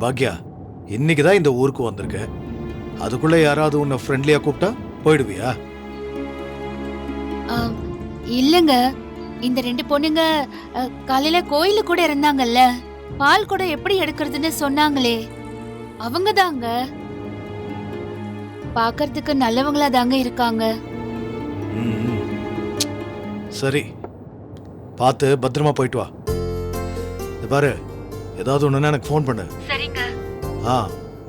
பாக்யா, இன்னைக்கு தான் இந்த ஊருக்கு வந்திருக்க. அதுக்குள்ள யாராவது உன்னை ஃப்ரெண்ட்லியா கூப்பிட்டா போயிடுவியா? இல்லங்க, இந்த 2 பொண்ணுங்க காலையில கோயில கூட இருந்தாங்கல்ல, பால் கூட எப்படி எடுக்கிறதுன்னு சொன்னாங்களே, அவங்க தாங்க. பாக்கிறதுக்கு நல்லவங்களா தாங்க இருக்காங்க. சரி, பார்த்து பத்திரமா போயிட்டு வா. பாரு, ஏதாவது ஒண்ணுன்னா எனக்கு ஃபோன் பண்ணு. சரிங்க.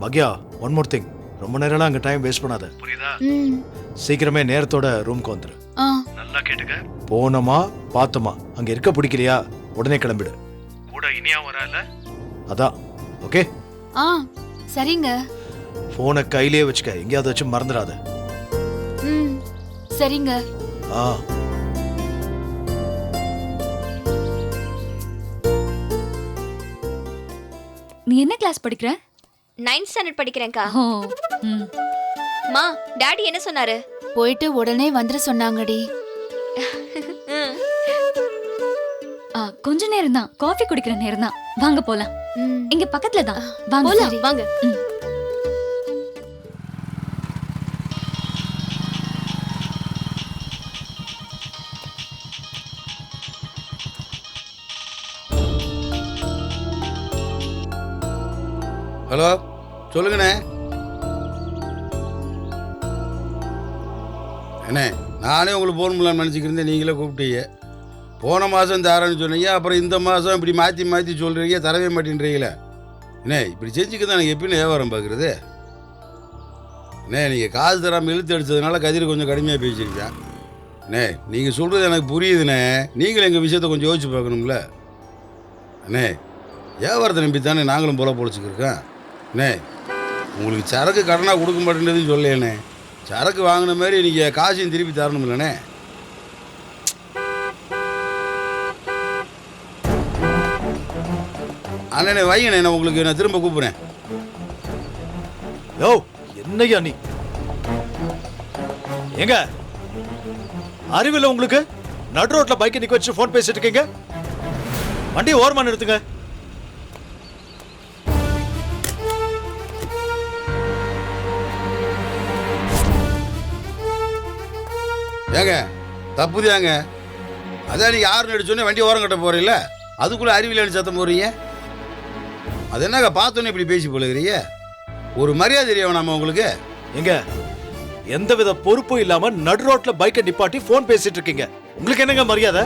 Bhagya, one more thing. ரொம்ப நேரம்லாம் அங்க டைம் வேஸ்ட் பண்ணாத, புரியுதா? சீக்கிரமே நேரத்தோட ரூம்க்கு வந்துரு. நல்லா கேட்டுக்க. போனோமா பார்த்தோமா, அங்க இருக்க பிடிக்கலையா உடனே கிளம்பிடு. கூட இனியா வரல, அதான். ஓகே? சரிங்க. போனை கையிலேயே வச்சுக்க, எங்கேயாவது வச்சு மறந்துடாத. சரிங்க. நீ என்ன கிளாஸ் படிக்கிற? 9th standard படிக்கிறேன்க்கா. ஓ. மா, டாடி என்ன சொன்னாரு? போயிட்டு உடனே வந்துட சொன்னாங்கடி. கொஞ்ச நேரம் தான், காஃபி குடிக்கிற நேரம் தான். வாங்க போலாம். இங்க பக்கத்துல தான். வாங்க போலாம், வாங்க. ஹலோ, சொல்லுங்கண்ணே. அண்ணே, நானே உங்களுக்கு ஃபோன் பண்ணலான்னு நினச்சிக்கிருந்தேன், நீங்களே கூப்பிட்டீங்க. போன மாதம் தாரன்னு சொன்னீங்க, அப்புறம் இந்த மாதம் இப்படி மாற்றி மாற்றி சொல்கிறீங்க, தரவே மாட்டேன்றீங்களே. அண்ணே, இப்படி செஞ்சுக்க தான் எனக்கு எப்படின்னு வியாபாரம் பார்க்குறது? அண்ணே, நீங்கள் காசு தராமல் இழுத்து அடித்ததுனால கதிர் கொஞ்சம் கடுமையாக பேசியிருக்கேன். அண்ணே, நீங்கள் சொல்கிறது எனக்கு புரியுதுண்ணே, நீங்களும் எங்கள் விஷயத்தை கொஞ்சம் யோசிச்சு பார்க்கணும்ல. அண்ணே, வியாபாரத்தை நம்பி தானே நாங்களும் போல பொழைச்சிக்கிருக்கேன். அண்ணே, உங்களுக்கு சரக்கு கடனாக கொடுக்க மாட்டேன்றதுன்னு சொல்லேண்ணே. சரக்கு வாங்கின மாதிரி நீங்கள் காசையும் திருப்பி தரணும் இல்லைண்ணே. அண்ணே வைங்கண்ணே, நான் உங்களுக்கு நான் திரும்ப கூப்பிட்றேன். யோ, என்னையா நீ? எங்க அறிவில்லை உங்களுக்கு? நடு ரோட்ல பைக்கை நிக்க வச்சு போன் பேசிட்டு இருக்கீங்க. வண்டியை ஓரமா நிறுத்துங்க. ஏங்க, தப்புதாங்க. அதான் நீங்கள் யாருன்னு அடிச்சோன்னே வண்டி ஓரம் கட்ட போகிறீல்ல, அதுக்குள்ளே அறிவியல் சத்தம் போடுறீங்க. அது என்னங்க பார்த்தோன்னே இப்படி பேசி போலுகிறீங்க? ஒரு மரியாதை தெரியும் நம்ம உங்களுக்கு. எங்க எந்தவித பொறுப்பும் இல்லாம நடு ரோட்ல பைக்கை நிப்பாட்டி போன் பேசிட்டு இருக்கீங்க. உங்களுக்கு என்னங்க மரியாதை?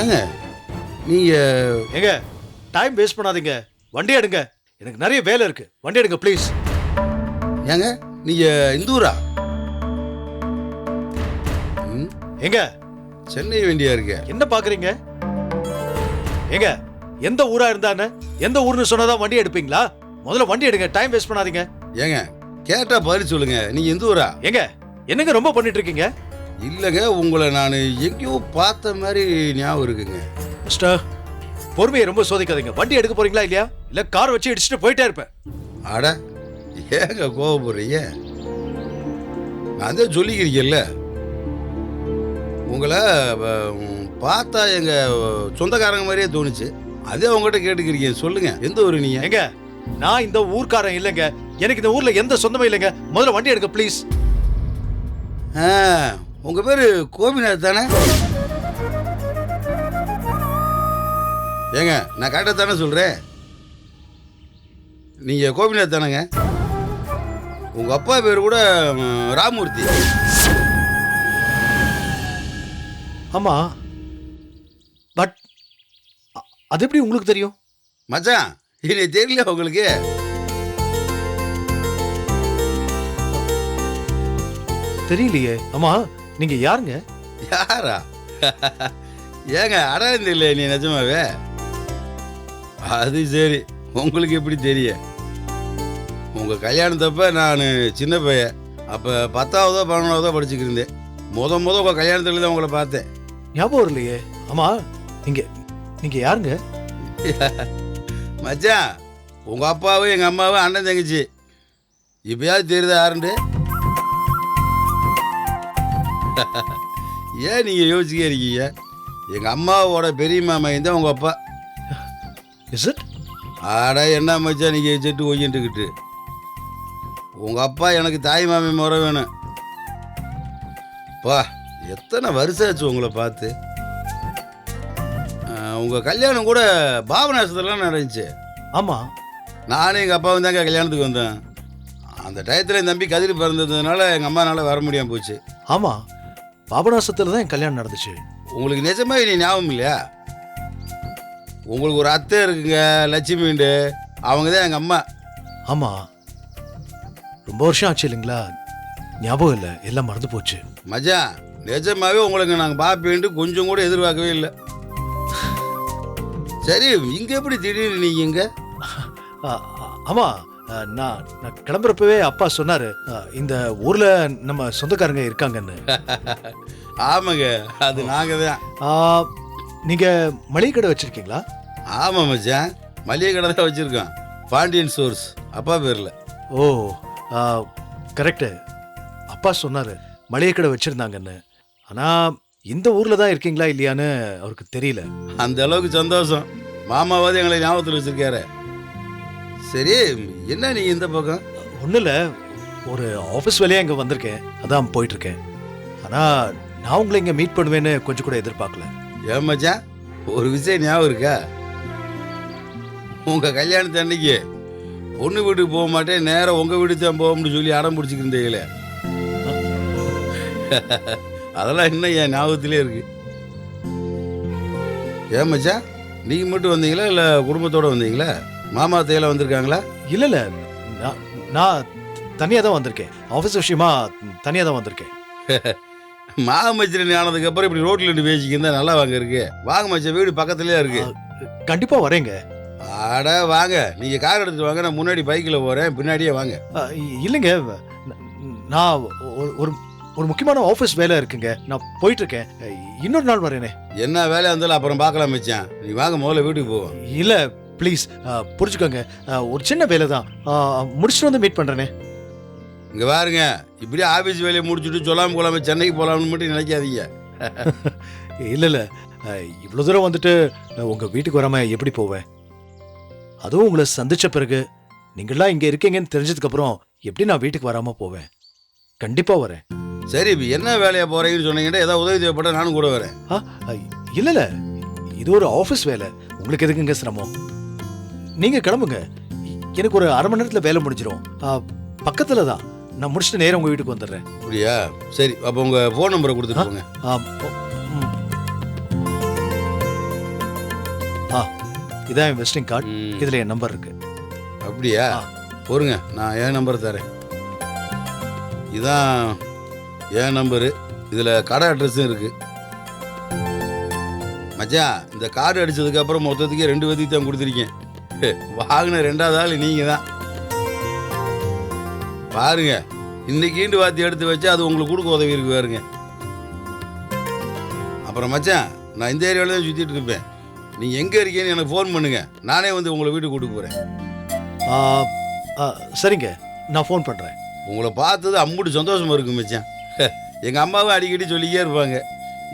ஏங்க நீங்க எங்க டைம் வேஸ்ட் பண்ணாதீங்க, வண்டி எடுங்க. எனக்கு நிறைய வேலை இருக்கு, வண்டி எடுங்க ப்ளீஸ். ஏங்க நீங்க இந்தூரா? எங்க சென்னை வேண்டியா இருக்கு. என்ன பாக்குறீங்க? எங்க எந்த ஊரா இருந்தானே, எந்த ஊர்னு சொன்னதான் வண்டி எடுப்பீங்களா? முதல்ல வண்டி எடுங்க, டைம் வேஸ்ட் பண்ணாதீங்க. ஏங்க கேட்டா பதில் சொல்லுங்க, நீங்க இந்தூரா? எங்க என்னங்க ரொம்ப பண்ணிட்டு இருக்கீங்க? இல்லங்க, உங்களை நான் எங்கேயோ பார்த்த மாதிரி ஞாபகம் இருக்குங்க. மிஸ்டர், பொறுமையை ரொம்ப சோதிக்காதீங்க. வண்டி எடுக்க போறீங்களா இல்லையா? இல்ல கார் வச்சு இடிச்சுட்டு போயிட்டே இருப்பேன். அட ஏங்க கோவப்படுறீங்க? நான் தான் சொல்லிக்கிறீங்கல்ல, உங்களை பார்த்தா எங்க சொந்தக்காரங்க மாதிரியே தோணுச்சு. அதே உங்ககிட்ட கேட்டுக்கிறீங்க. சொல்லுங்க, எந்த ஊரு நீங்க? எங்க நான் இந்த ஊர்க்காரன் இல்லைங்க. எனக்கு இந்த ஊர்ல எந்த சொந்தமும் இல்லைங்க. முதல்ல வண்டி எடுக்க ப்ளீஸ். உங்க பேரு கோபிநாத் தானே? ஏங்க நான் கரெக்டாக தானே சொல்றேன்? நீங்க கோபிநாத் தானேங்க? உங்க அப்பா பேர் கூட ராமூர்த்தி. ஆமா, பட் அது எப்படி உங்களுக்கு தெரியும்? மச்சான், இது தெரியல உங்களுக்கு? தெரியலையே. ஆமா, நீங்க யாருங்க? யாரா? ஏங்க அடையாளம் தெரியல நீ நிஜமாவே? அது சரி, உங்களுக்கு எப்படி தெரியும்? உங்க கல்யாணத்தப்ப நான் சின்ன பையன், அப்ப 10ஆவதோ 11ஆவதோ படிச்சுக்கிட்டு இருந்தேன். முத உங்க கல்யாணத்துல தான் உங்களை பார்த்தேன். ஞாபகம் இல்லையே. ஆமா, நீங்க நீங்க யாருங்க? மச்சான் உங்கள் அப்பாவும் எங்கள் அம்மாவும் அண்ணன் தங்கச்சி. இப்பயாவது தெரியுதா யாருண்டு? ஏன் நீங்கள் யோசிக்க இருக்கீங்க? எங்கள் அம்மாவோட பெரிய மாமையன் தான் உங்கள் அப்பா. Is it? ஆடா என்ன மச்சான் நீங்கள் செட்டு ஒய்யின்ட்டுக்கிட்டு. உங்கள் அப்பா எனக்கு தாய் மாமி முறை வேணும். பா எத்தனை வருஷம் ஆச்சு உங்களை பார்த்து. உங்கள் கல்யாணம் கூட பாபநாசத்துலாம் நடந்துச்சு. ஆமாம், நானும் எங்கள் அப்பாவும் தாங்க கல்யாணத்துக்கு வந்தேன். அந்த டயத்தில் என் தம்பி கதிரி பிறந்ததுனால எங்கள் அம்மானால வர முடியாமல் போச்சு. ஆமாம், பாபநாசத்தில் தான் என் கல்யாணம் நடந்துச்சு. உங்களுக்கு நிஜமாக நீ ஞாபகம் இல்லையா? உங்களுக்கு ஒரு அத்தை இருக்குங்க, லட்சுமிண்டு. அவங்க தான் எங்கள் அம்மா. ஆமாம், ரொம்ப வருஷம் ஆச்சு இல்லைங்களா? ஞாபகம் இல்லை, எல்லாம் மறந்து போச்சு. மச்சான் நிஜமாவே உங்களுக்கு நாங்கள் பார்ப்பேன்ட்டு கொஞ்சம் கூட எதிர்பார்க்கவே இல்லை. சரி இங்கே எப்படி திடீர்னு நீங்கள் இங்கே? ஆமாம், நான் கிளம்புறப்பவே அப்பா சொன்னார் இந்த ஊரில் நம்ம சொந்தக்காரங்க இருக்காங்கன்னு. ஆமாங்க, அது நாங்கள் தான். நீங்கள் மளிகை கடை வச்சுருக்கீங்களா? ஆமாம் மச்சான், மளிகை கடை தான் வச்சுருக்கோம். பாண்டியன் ஸ்டோர்ஸ் அப்பா பேரில். ஓ கரெக்டு, அப்பா சொன்னார் மளிகை கடை வச்சுருந்தாங்கன்னு. ஆனால் இந்த ஊரில் தான் இருக்கீங்களா இல்லையான்னு அவருக்கு தெரியல. அந்த அளவுக்கு சந்தோஷம். மாமாவாவது எங்களை ஞாபகத்தில் வச்சுருக்காரு. சரி என்ன நீங்கள் இந்த பக்கம்? ஒன்றும் இல்லை, ஒரு ஆஃபீஸ் வேலையாக இங்கே வந்திருக்கேன், அதான் போயிட்டுருக்கேன். ஆனால் நான் உங்களை இங்கே மீட் பண்ணுவேன்னு கொஞ்சம் கூட எதிர்பார்க்கல. ஏன் மச்சான் ஒரு விஷயம் ஞாபகம் இருக்கா? உங்கள் கல்யாணத்து அன்னைக்கு பொண்ணு வீட்டுக்கு போக மாட்டேன், நேராக உங்கள் வீட்டுக்கு தான் போகும்னு சொல்லி அடம் பிடிச்சிக்கிருந்தீங்களே. அதெல்லாம் இன்னும் என் ஞாபகத்திலே இருக்கு. ஏன் மச்சான் நீங்கள் மட்டும் வந்தீங்களா இல்லை குடும்பத்தோடு வந்தீங்களா? மாமா தேயில வந்திருக்காங்களா? இல்லை இல்லை, நான் தனியாக தான் வந்திருக்கேன். ஆஃபீஸ் விஷயமா தனியாக தான் வந்திருக்கேன். மாமச்சரன் ஆனதுக்கப்புறம் இப்படி ரோட்டில் நின்று பேசிக்கிருந்தா நல்லா வாங்க இருக்கு. வாங்க மச்சான், வீடு பக்கத்துலேயே இருக்கு. கண்டிப்பாக வரேங்க. ஆட வாங்க, நீங்கள் கார் எடுத்துட்டு வாங்க, நான் முன்னாடி பைக்கில் போகிறேன், பின்னாடியே வாங்க. இல்லைங்க, நான் ஒரு ஒரு முக்கியமான ஆஃபீஸ் வேலை இருக்குங்க, நான் போயிட்டு இருக்கேன். இன்னொரு நாள் வரேனே. என்ன வேலையாக இருந்தாலும் அப்புறம் பார்க்கலாம் மச்சான், நீ வாங்க முதல்ல வீட்டுக்கு போவோம். இல்லை ப்ளீஸ் புரிஞ்சுக்கோங்க, ஒரு சின்ன வேலை தான், முடிச்சுட்டு வந்து மீட் பண்ணுறேனே. இங்கே பாருங்க, இப்படியே ஆஃபீஸ் வேலையை முடிச்சுட்டு சொல்லாமல் கொள்ளாமல் சென்னைக்கு போகலாம்னு மட்டும் நினைக்காதீங்க. இல்லை இல்லை, இவ்வளோ தூரம் வந்துட்டு உங்கள் வீட்டுக்கு வராமல் எப்படி போவேன்? அதுவும் உங்களை சந்தித்த பிறகு நீங்களாம் இங்கே இருக்கீங்கன்னு தெரிஞ்சதுக்கப்புறம் எப்படி நான் வீட்டுக்கு வராமல் போவேன்? கண்டிப்பாக வரேன். சரி இப்போ என்ன வேலையாக போகிறீங்கன்னு சொன்னீங்கன்னா ஏதாவது உதவி தேவைப்பட்ட நானும் கூட வரேன். இல்லை இல்லை, இது ஒரு ஆஃபீஸ் வேலை, உங்களுக்கு எதுக்குங்க சிரமம்? நீங்கள் கிளம்புங்க, எனக்கு ஒரு அரை மணி நேரத்தில் வேலை முடிஞ்சிடும். பக்கத்தில் தான், நான் முடிச்சுட்டு நேரம் உங்கள் வீட்டுக்கு வந்துடுறேன். அப்படியா? சரி அப்போ உங்கள் ஃபோன் நம்பரை கொடுத்துட்டு போங்க. இதான் என் விசிட்டிங் கார்டு, இதில் என் நம்பர் இருக்கு. அப்படியா? பொறுங்க, நான் என் நம்பர் தரேன். இதான் என் நம்பரு, இதில் கடை அட்ரஸும் இருக்கு. மச்சான் இந்த கார்டு அடித்ததுக்கப்புறம் மொத்தத்துக்கே 2 பேத்துக்கு தான் கொடுத்துருக்கேன். வாங்கின 2வது ஆள் நீங்கள் தான். பாருங்க, இன்னைக்கு ஈண்டு வாத்தி எடுத்து வச்சா அது உங்களுக்கு கொடுக்க உதவி இருக்கு பாருங்க. அப்புறம் மச்சான் நான் இந்த ஏரியாவில் தான் சுற்றிட்டு இருப்பேன். நீங்கள் எங்கே இருக்கீங்கன்னு எனக்கு ஃபோன் பண்ணுங்க, நானே வந்து உங்களை வீட்டுக்கு கூட்டு போகிறேன். சரிங்க, நான் ஃபோன் பண்ணுறேன். உங்களை பார்த்தது அம்புட்டு சந்தோஷமாக இருக்கும் மச்சான். எங்கள் அம்மாவும் அடிக்கடி சொல்லிக்கே இருப்பாங்க,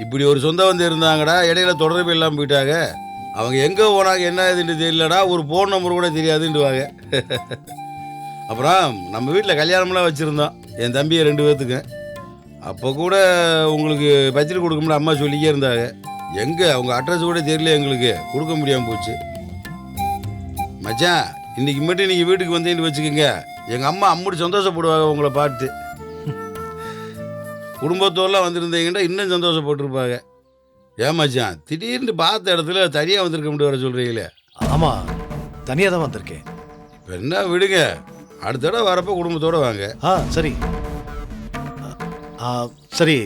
இப்படி ஒரு சொந்தம் வந்து இருந்தாங்கடா, இடையில தொடர்பு இல்லாமல் போயிட்டாங்க, அவங்க எங்கே போனாங்க என்ன இதுன்னு தெரியலடா, ஒரு ஃபோன் நம்பர் கூட தெரியாதுன்னுவாங்க. அப்புறம் நம்ம வீட்டில் கல்யாணம்லாம் வச்சுருந்தோம் என் தம்பியை 2 பேர்த்துக்கு. அப்போ கூட உங்களுக்கு பத்திரிக்கை கொடுக்கும்ல அம்மா சொல்லிக்கே இருந்தாங்க. எங்கே அவங்க அட்ரஸ் கூட தெரியல, எங்களுக்கு கொடுக்க முடியாமல் போச்சு. மச்சான் இன்னைக்கு மட்டும் நீங்கள் வீட்டுக்கு வந்தீங்கன்னு வச்சுக்கோங்க, எங்கள் அம்மா அம்முடி சந்தோஷப்படுவாங்க உங்களை பார்த்து. குடும்பத்தோடலாம் வந்திருந்தீங்கன்னா இன்னும் சந்தோஷப்பட்டுருப்பாங்க. ஏமாச்சான் திடீர்னு பார்த்த இடத்துல தனியாக வந்திருக்க முடியும் வர சொல்கிறீங்களே? ஆமாம், தனியாக தான் வந்திருக்கேன். இப்போ என்ன விடுங்க, அடுத்த தடவை வரப்போ குடும்பத்தோடு வாங்க. சரி சரி,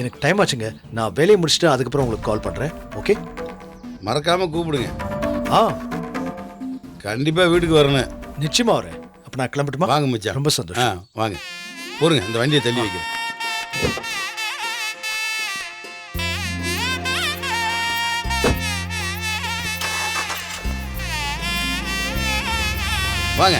எனக்கு டைம் ஆச்சுங்க, நான் வேலையை முடிச்சுட்டு அதுக்கப்புறம் உங்களுக்கு கால் பண்ணுறேன். ஓகே, மறக்காமல் கூப்பிடுங்க. கண்டிப்பாக வீட்டுக்கு வரணும். நிச்சயமாக வரேன். அப்போ நான் கிளம்பட்டுமா? வாங்க மச்சான். ரொம்ப சந்தோஷம். வாங்க போருங்க, இந்த வண்டியை தள்ளி வைக்கிறேன். வாங்க.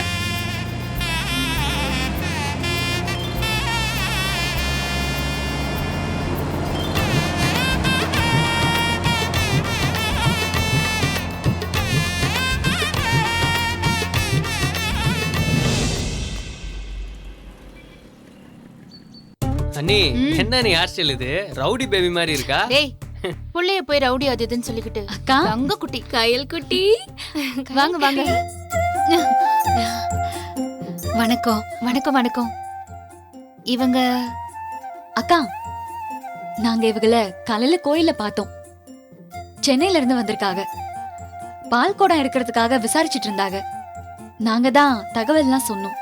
அண்ணி என்ன நீ ஹேர் ஸ்டைல் இது ரவுடி பேபி மாதிரி இருக்கா? டேய் புள்ளைய போய் ரவுடி அது இதுன்னு சொல்லிக்கிட்டு. அக்கா தங்க குட்டி கயல் குட்டி வாங்க வாங்க. வணக்கம் வணக்கம் வணக்கம். இவங்க அக்கா நாங்க இவங்கள காலையில கோயில்ல பார்த்தோம். சென்னையில இருந்து வந்திருக்காங்க. பால் குடம் எடுக்கிறதுக்காக விசாரிச்சிட்டு இருந்தாங்க. நாங்க தான் தகவல் எல்லாம் சொன்னோம்.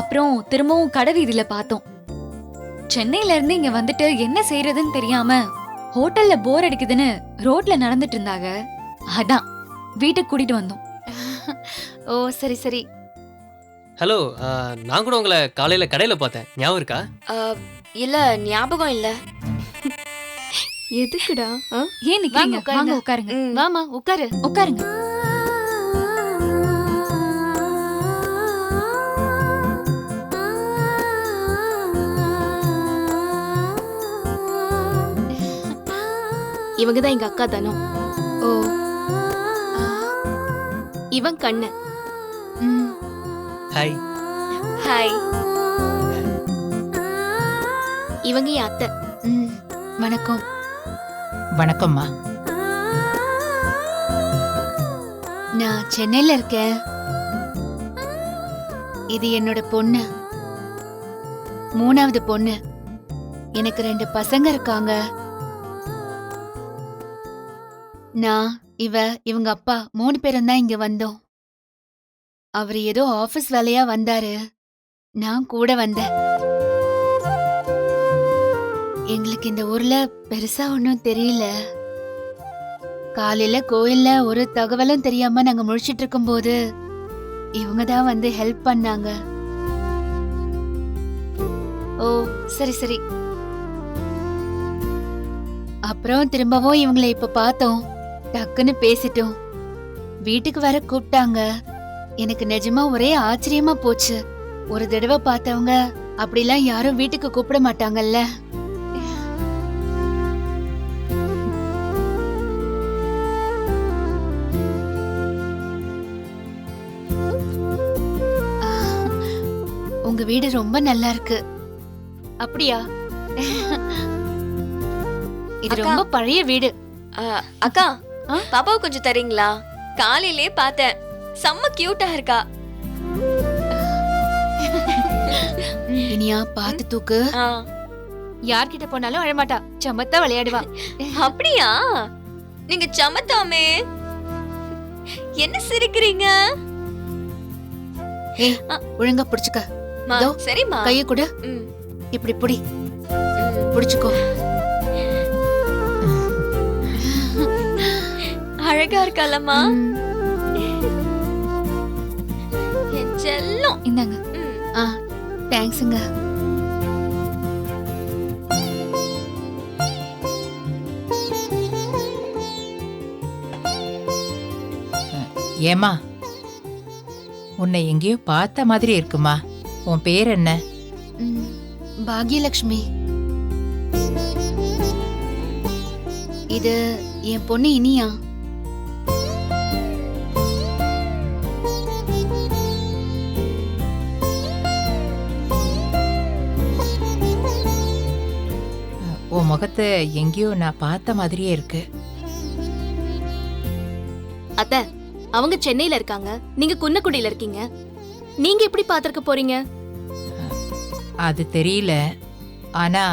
அப்புறம் திரும்பவும் கடை வீதியில பார்த்தோம். சென்னையில இருந்து இங்க வந்துட்டு என்ன செய்யறதுன்னு தெரியாம ஹோட்டல்ல போர் அடிக்குதுன்னு ரோட்ல நடந்துட்டு இருந்தாங்க. அதான் வீட்டுக்கு கூட்டிட்டு வந்தோம். ஓ சரி சரி. ஹலோ, நான் கூட உங்களை காலையில கடையில பார்த்தேன், ஞாபகம் இருக்கா? இல்ல ஞாபகம் இல்ல. எதுக்குடா? ஏன் நிக்கிறீங்க? வாங்க, வாங்க உட்காருங்க. வாமா உட்காரு. உட்காருங்க. இவங்க தான் எங்க அக்கா தனம். ஓ இவன் கண்ணு. ம். ஹாய். ஹாய். இவங்க என் அத்தை. ம். வணக்கம். வணக்கம்மா. நான் சென்னையில இருக்கேன். இது என்னோட பொண்ணு, 3வது பொண்ணு. எனக்கு 2 பசங்க இருக்காங்க. நான் இவங்க அப்பா 3 பேரும் தான் இங்க வந்தோம். அவர் ஏதோ ஆபீஸ் வேலையா வந்தாரு. நான் கூட வந்தேன். எங்களுக்கு இந்த ஊர்ல பெருசா ஒன்னும் தெரியல. காலையில கோயில்ல ஒரு தகவலும் தெரியாம நாங்க முழிச்சிட்டு இருக்கும்போது இவங்க தான் வந்து ஹெல்ப் பண்ணாங்க. ஓ சரி சரி. அப்புறம் திரும்பவும் இவங்களை இப்ப பார்த்தோம். டக்குன்னு பேசிட்டோம். வீட்டுக்கு வர கூப்பிட்டாங்க. எனக்கு நிஜமா ஒரே ஆச்சரியமா போச்சு. ஒரு தடவை பார்த்தவங்க அப்படிலாம் யாரும் வீட்டுக்கு கூப்பிட மாட்டாங்கல்ல. உங்க வீடு ரொம்ப நல்லா இருக்கு. அப்படியா? இது அக்கா. ரொம்ப பழைய வீடு. அக்கா பாப்பாவை கொஞ்சம் தரீங்களா? காலையிலே பார்த்தேன், செம்ம கியூட்டா இருக்கா. இனியா பார்த்து தூக்கு. ஆ, யார்கிட்ட போனாலும் அழமாட்டா, சமத்தா விளையாடுவா. அப்படியா? நீங்க சமத்தாமே. என்ன சிரிக்கிறீங்க? ஏய் ஒழுங்கா புடிச்சுக்க. மா, இதோ, சரிம்மா. கைய கொடு. ம், இப்படி புடி. ம். புடிச்சுக்கோ. அழகா இருக்காலம்மா. ம். என் செல்லம். இந்தாங்க. ம். ஆ தேங்க்ஸுங்க. ஏமா, உன்னை எங்கேயோ பார்த்த மாதிரி இருக்குமா. உன் பேர் என்ன? ம், பாக்யலட்சுமி. இது என் பொண்ணு இனியா. உன் முகத்தை எங்கேயோ நான் பார்த்த மாதிரியே இருக்கு. அத்தை, அவங்க சென்னையில இருக்காங்க, நீங்க குன்னக்குடியில இருக்கீங்க. நீங்க எப்படி பாத்திருக்க போறீங்க? அது தெரியல, ஆனா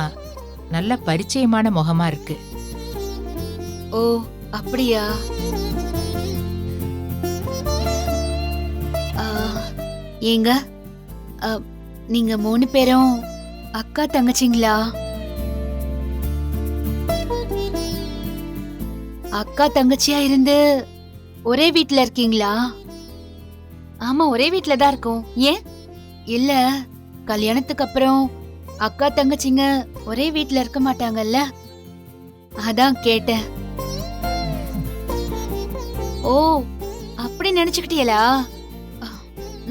நல்ல பரிச்சயமான முகமா இருக்கு. ஓ அப்படியா? ஆ, ஏங்க நீங்க 3 பேரும் அக்கா தங்கச்சிங்களா? அக்கா தங்கச்சியா இருந்து ஒரே வீட்ல இருக்கீங்களா? ஆமா, ஒரே வீட்ல தான் இருக்கோம். ஏன்? இல்ல, கல்யாணத்துக்கு அப்புறம் அக்கா தங்கச்சிங்க ஒரே வீட்ல இருக்க மாட்டாங்கல்ல, அதான் கேட்டேன். ஓ அப்படி அப்படி நினைச்சுக்கிட்டீங்களா?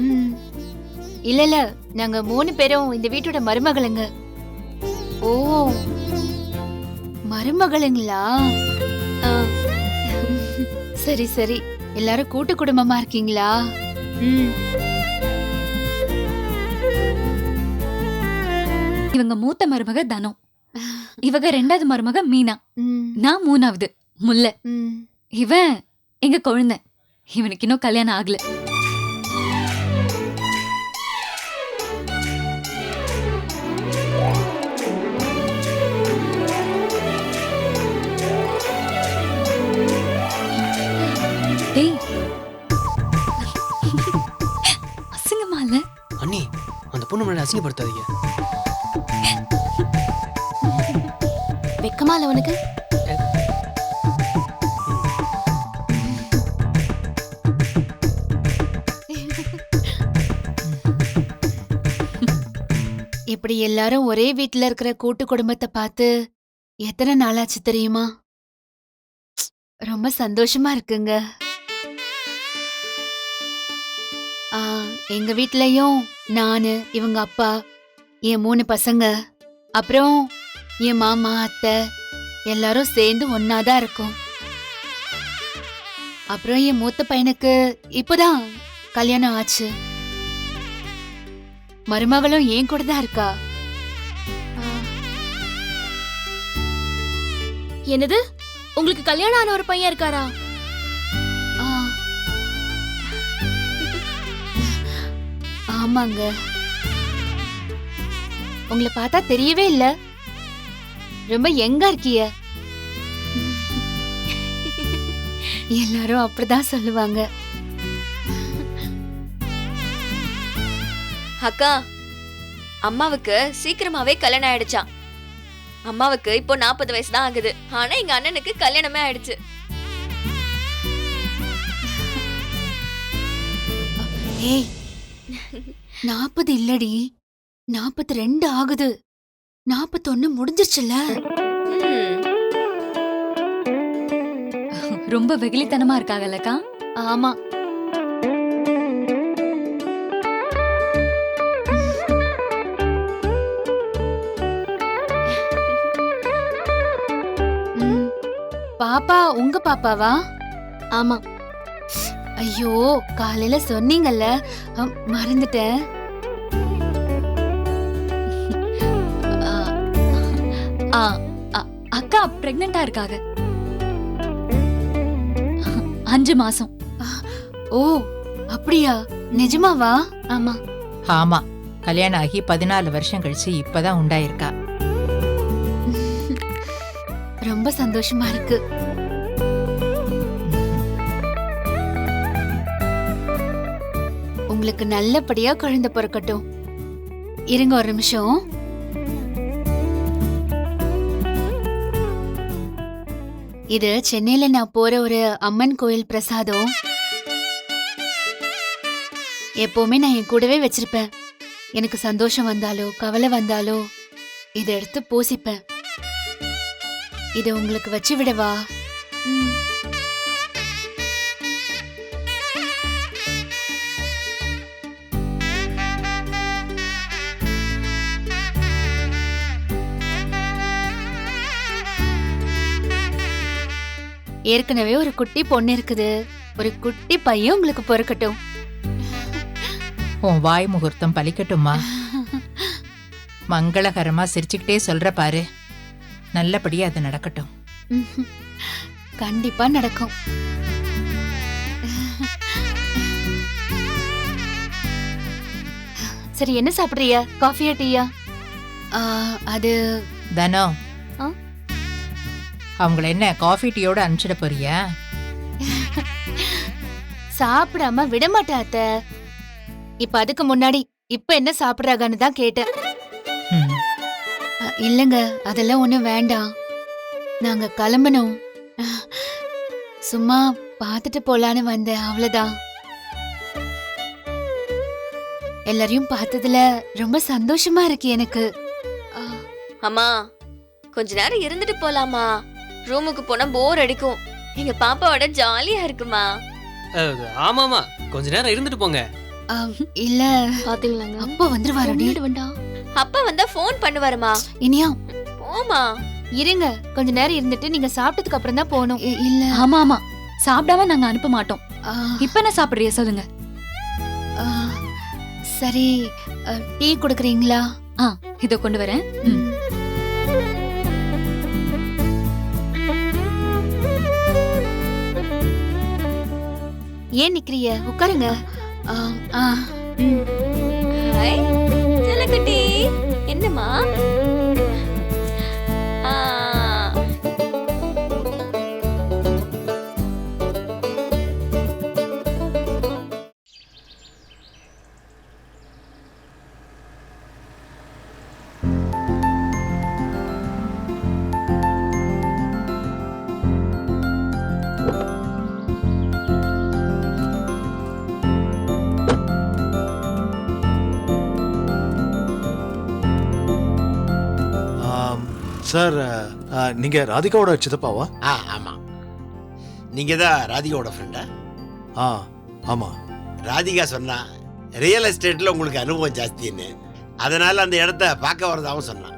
ம். இல்ல இல்ல, நாங்க 3 பேரும் இந்த வீட்டோட மருமகளுங்க. ஓ, மருமகளுங்களா? ஆ. சரி சரி, எல்லாரும் கூட்டு குடும்பமா இருக்கீங்களா? ம். இவங்க மூத்த மருமக தனம், இவங்க 2வது மருமக மீனா, ம். நான் 3வது முல்லை. ம். இவன் எங்க குழந்தை, இவனுக்கு இன்னும் கல்யாணம் ஆகல. டேய், அசிங்கமா இல்ல? அண்ணி அந்த பொண்ணு முன்னாடி அசிங்கப்படுத்தாதீங்க. வெக்கமா இல்ல உனக்கு? இப்படி எல்லாரும் ஒரே வீட்ல இருக்கிற கூட்டு குடும்பத்தை பார்த்து எத்தனை நாளாச்சு தெரியுமா? ரொம்ப சந்தோஷமா இருக்குங்க. ஆ, எங்க வீட்லயும் நானு, இவங்க அப்பா, என் 3 பசங்க, அப்புறம் என் மாமா, அத்தை எல்லாரும் சேர்ந்து ஒன்னாதான் இருக்கோம். அப்புறம் என் மூத்த பையனுக்கு இப்பதான் கல்யாணம் ஆச்சு. மருமகளும் ஏன் கூட தான் இருக்கா. என்னது, உங்களுக்கு கல்யாணம் ஆன ஒரு பையன் இருக்காரா? ஆ. ஆமாங்க. உங்களை பார்த்தா தெரியவே இல்ல, ரொம்ப யங்கா இருக்கிய. எல்லாரும் அப்படிதான் சொல்லுவாங்க. அக்கா, அம்மாவுக்கு சீக்கிரமாவே கல்யாணம் ஆயிடுச்சாம். அம்மாவுக்கு இப்போ 40 வயசு தான் ஆகுது. ஆனா எங்க அண்ணனுக்கு கல்யாணமே ஆயிடுச்சு. ஏய், 40 இல்லடி, 42 ஆகுது. 41 முடிஞ்சிருச்சுல. ம். ரொம்ப வெகுளித்தனமா இருக்காங்கல்லக்கா? ஆமா. ம். பாப்பா உங்க பாப்பாவா? ஆமா. ஐயோ, காலையில சொன்னீங்கல்ல, மறந்துட்டேன். ஆ, அக்கா பிரெக்னெண்டா இருக்காங்க. 5 மாசம். ஓ, அப்படியா? நிஜமாவா? ஆமா. ஆமா, கல்யாணம் ஆகி 14 வருஷம் கழிச்சு இப்பதான் உண்டாயிருக்கா. ரொம்ப சந்தோஷமா இருக்கு. உங்களுக்கு நல்லபடியா குழந்தை பிறக்கட்டும். இருங்க ஒரு நிமிஷம். இது சென்னையில நான் போற ஒரு அம்மன் கோயில் பிரசாதம். எப்பவுமே நான் என் கூடவே வச்சிருப்பேன். எனக்கு சந்தோஷம் வந்தாலோ கவலை வந்தாலோ இதை எடுத்து பூசிப்பேன். இதை உங்களுக்கு வச்சு விடவா? ம். ஏற்கனவே ஒரு குட்டி பொண்ணு இருக்குது, ஒரு குட்டி பையன் உங்களுக்கு பிறக்கட்டும். உன் வாய் முகூர்த்தம் பலிக்கட்டுமா? மங்களகரமா சிரிச்சுக்கிட்டே சொல்ற பாரு. நல்லபடியா அது நடக்கட்டும். கண்டிப்பா நடக்கும். சரி, என்ன சாப்பிடுறியா? காஃபியா டீயா? அது தனோ, ஆ? அவங்கள என்ன காஃபி டீயோட அனுப்பிச்சிட போறியா? சாப்பிடாம விட மாட்டேன் அத்தை. இப்ப அதுக்கு முன்னாடி இப்ப என்ன சாப்பிடுறாங்கன்னு தான் கேட்டேன். ம். இல்லங்க, அதெல்லாம் ஒண்ணும் வேண்டாம். நாங்க கிளம்பணும். சும்மா பார்த்துட்டு போலான்னு வந்தேன், அவ்வளவுதான். எல்லாரையும் பார்த்ததுல ரொம்ப சந்தோஷமா இருக்கு எனக்கு. அம்மா, கொஞ்ச நேரம் இருந்துட்டு போலாமா? ரூமுக்கு போனா போர் அடிக்கும். எங்க பாப்பாவோட ஜாலியா இருக்குமா. ஆமாமா, கொஞ்ச நேரம் இருந்துட்டு போங்க. இல்ல பாத்தீங்களாங்க அப்பா வந்துருவாருடி. வேண்டாம். அப்பா வந்தா ஃபோன் பண்ணுவாருமா. இனியா போமா. இருங்க, கொஞ்ச நேரம் இருந்துட்டு நீங்க சாப்பிட்டதுக்கு அப்புறம் தான் போகணும். இல்ல ஆமா ஆமா, சாப்பிடாம நாங்க அனுப்ப மாட்டோம். ஆ, இப்ப என்ன சாப்பிடுறிய சொல்லுங்க. ஆ, சரி, டீ குடுக்குறீங்களா? இத கொண்டு வரேன். ம். ஏன் நிக்கிறிய? உட்காருங்க. ஆ, ஆ, ஹாய் செல்லக்குட்டி, என்னம்மா? ஆ, சார், நீங்க ராதிகாவோட சித்தப்பாவா? ஆமாம். நீங்கள் தான் ராதிகாவோட ஃப்ரெண்டா? ஆ, ஆமா. ராதிகா சொன்னா ரியல் எஸ்டேட்டில் உங்களுக்கு அனுபவம் ஜாஸ்தின்னு, அதனால் அந்த இடத்த பார்க்க வரதாகவும் சொன்னான்.